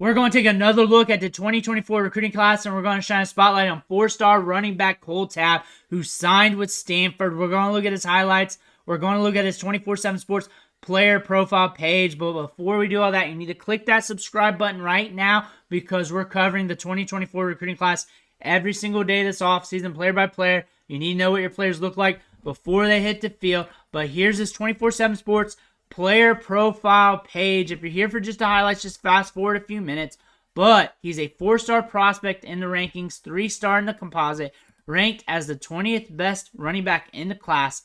We're going to take another look at the 2024 recruiting class, and we're going to shine a spotlight on four-star running back Cole Tabb, who signed with Stanford. We're going to look at his highlights. We're going to look at his 24/7 Sports player profile page. But before we do all that, you need to click that subscribe button right now, because we're covering the 2024 recruiting class every single day this offseason, player by player. You need to know what your players look like before they hit the field. But here's this 24/7 Sports player profile page. If you're here for just the highlights, just fast forward a few minutes. But he's a 4-star prospect in the rankings, 3-star in the composite, ranked as the 20th best running back in the class,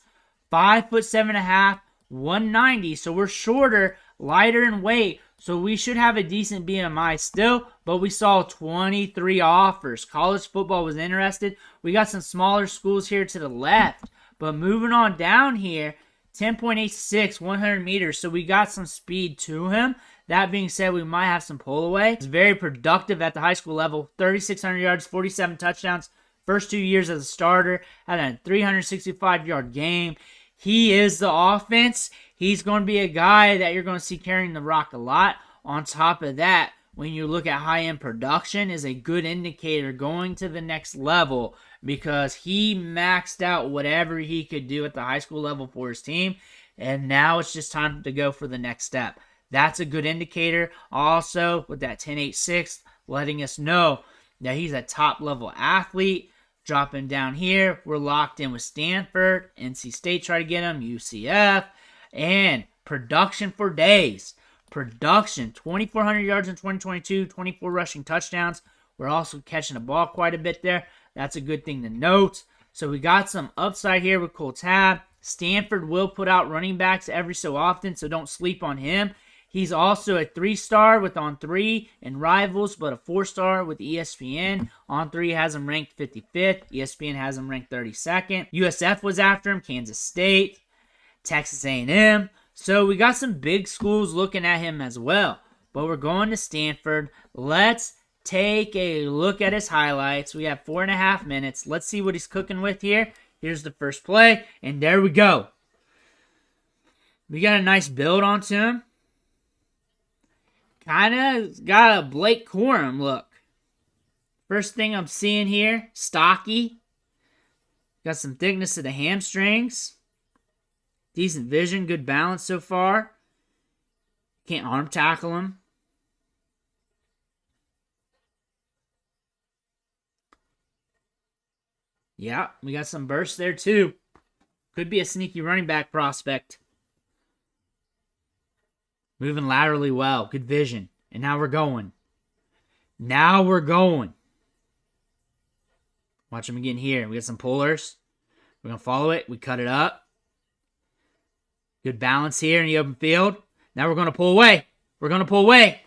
5'7.5", 190. So we're shorter, lighter in weight. So we should have a decent BMI still, but we saw 23 offers. College football was interested. We got some smaller schools here to the left. But moving on down here, 10.86, 100 meters. So we got some speed to him. That being said, we might have some pull away. He's very productive at the high school level. 3,600 yards, 47 touchdowns. First 2 years as a starter. Had a 365-yard game. He is the offense. He's going to be a guy that you're going to see carrying the rock a lot. On top of that, when you look at high-end production, is a good indicator going to the next level, because he maxed out whatever he could do at the high school level for his team, and now it's just time to go for the next step. That's a good indicator. Also, with that 10.86, letting us know that he's a top-level athlete. Dropping down here, we're locked in with Stanford, NC State try to get him, UCF, and production for days. Production, 2,400 yards in 2022, 24 rushing touchdowns. We're also catching the ball quite a bit there. That's a good thing to note. So we got some upside here with Cole Tabb. Stanford will put out running backs every so often, so don't sleep on him. He's also a 3-star with On3 and Rivals, but a 4-star with ESPN. On3 has him ranked 55th. ESPN has him ranked 32nd. USF was after him, Kansas State, Texas A&M. So we got some big schools looking at him as well. But we're going to Stanford. Let's take a look at his highlights. We have 4.5 minutes. Let's see what he's cooking with here. Here's the first play, and there we go. We got a nice build onto him. Kind of got a Blake Corum look. First thing I'm seeing here, stocky. Got some thickness to the hamstrings. Decent vision, good balance so far. Can't arm tackle him. Yeah, we got some burst there too. Could be a sneaky running back prospect. Moving laterally well. Good vision. And now we're going. Now we're going. Watch him again here. We got some pullers. We're going to follow it. We cut it up. Good balance here in the open field. Now we're going to pull away. We're going to pull away.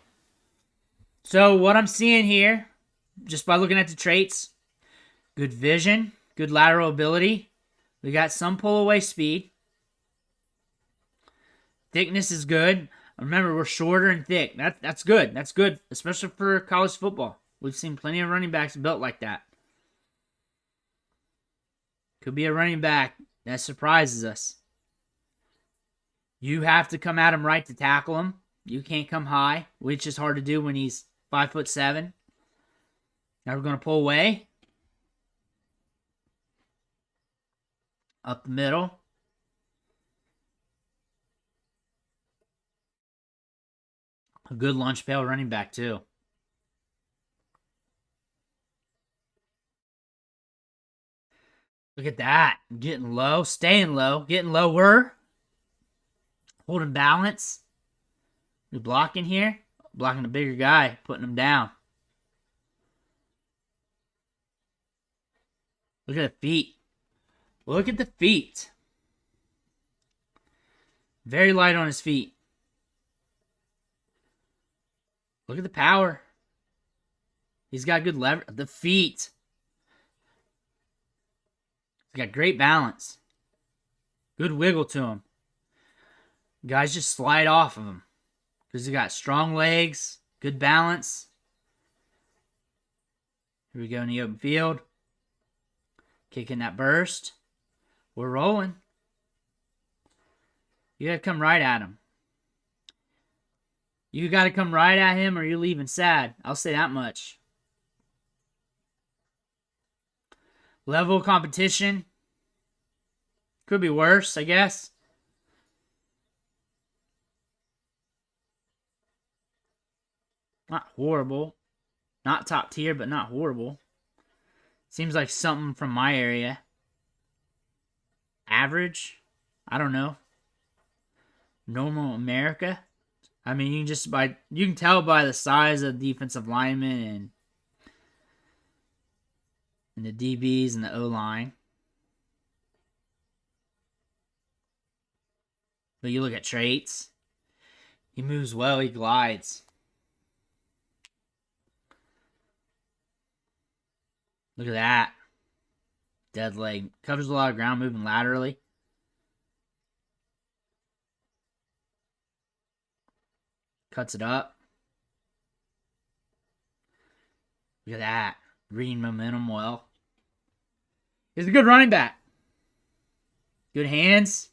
So what I'm seeing here, just by looking at the traits, good vision, good lateral ability. We got some pull away speed. Thickness is good. Remember, we're shorter and thick. That's good. That's good, especially for college football. We've seen plenty of running backs built like that. Could be a running back that surprises us. You have to come at him right to tackle him. You can't come high, which is hard to do when he's 5'7". Now we're going to pull away. Up the middle. A good lunch pail running back, too. Look at that. Getting low, staying low, getting lower. Holding balance. We blocking here. Blocking the bigger guy, putting him down. Look at the feet. Look at the feet. Very light on his feet. Look at the power. He's got good lever. The feet. He's got great balance. Good wiggle to him. Guys just slide off of him. Because he got strong legs. Good balance. Here we go in the open field. Kicking that burst. We're rolling. You got to come right at him. You got to come right at him or you're leaving sad. I'll say that much. Level of competition. Could be worse, I guess. Not horrible. Not top tier, but not horrible. Seems like something from my area. Average? I don't know. Normal America? I mean, you can tell by the size of the defensive linemen and the DBs and the O-line. But you look at traits. He moves well, he glides. Look at that. Dead leg. Covers a lot of ground moving laterally. Cuts it up. Look at that. Reading momentum well. He's a good running back. Good hands.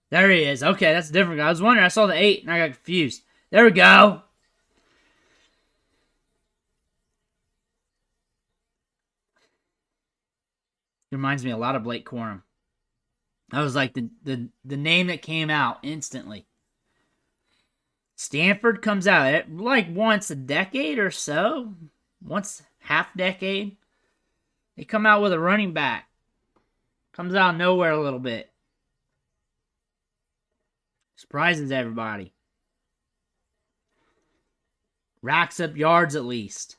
There he is. Okay, that's a different guy. I was wondering. I saw the 8 and I got confused. There we go. He reminds me a lot of Blake Corum. That was like the name that came out instantly. Stanford comes out like once a decade or so. Once half decade. They come out with a running back. Comes out of nowhere a little bit. Surprises everybody. Racks up yards at least.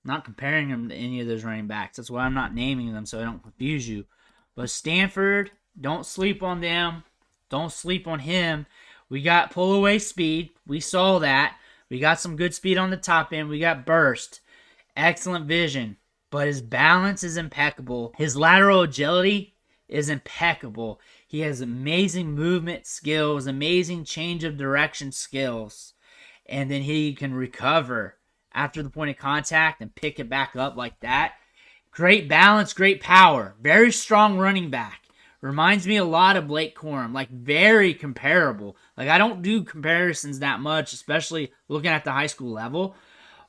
Not comparing them to any of those running backs. That's why I'm not naming them so I don't confuse you. But Stanford, don't sleep on them. Don't sleep on him. We got pull away speed. We saw that. We got some good speed on the top end. We got burst. Excellent vision. But his balance is impeccable. His lateral agility is impeccable. He has amazing movement skills, amazing change of direction skills. And then he can recover after the point of contact and pick it back up like that. Great balance, great power. Very strong running back. Reminds me a lot of Blake Corum. Like, very comparable. Like, I don't do comparisons that much, especially looking at the high school level.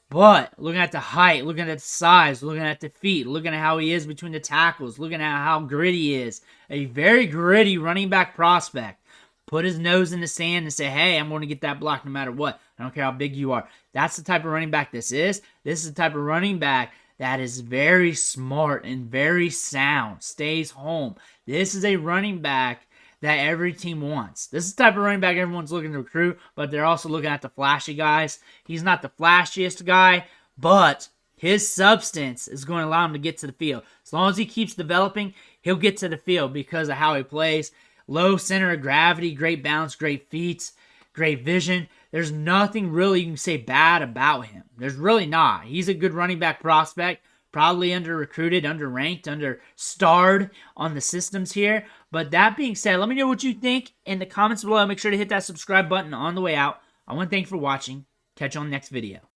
But looking at the height, looking at the size, looking at the feet, looking at how he is between the tackles, looking at how gritty he is. A very gritty running back prospect. Put his nose in the sand and say, hey, I'm going to get that block no matter what. I don't care how big you are. That's the type of running back this is. This is the type of running back that is very smart and very sound. Stays home. This is a running back that every team wants. This is the type of running back everyone's looking to recruit, but they're also looking at the flashy guys. He's not the flashiest guy, but his substance is going to allow him to get to the field. As long as he keeps developing, he'll get to the field because of how he plays. Low center of gravity, great balance, great feet, great vision. There's nothing really you can say bad about him. There's really not. He's a good running back prospect. Probably under-recruited, under-ranked, under-starred on the systems here. But that being said, let me know what you think in the comments below. Make sure to hit that subscribe button on the way out. I want to thank you for watching. Catch you on the next video.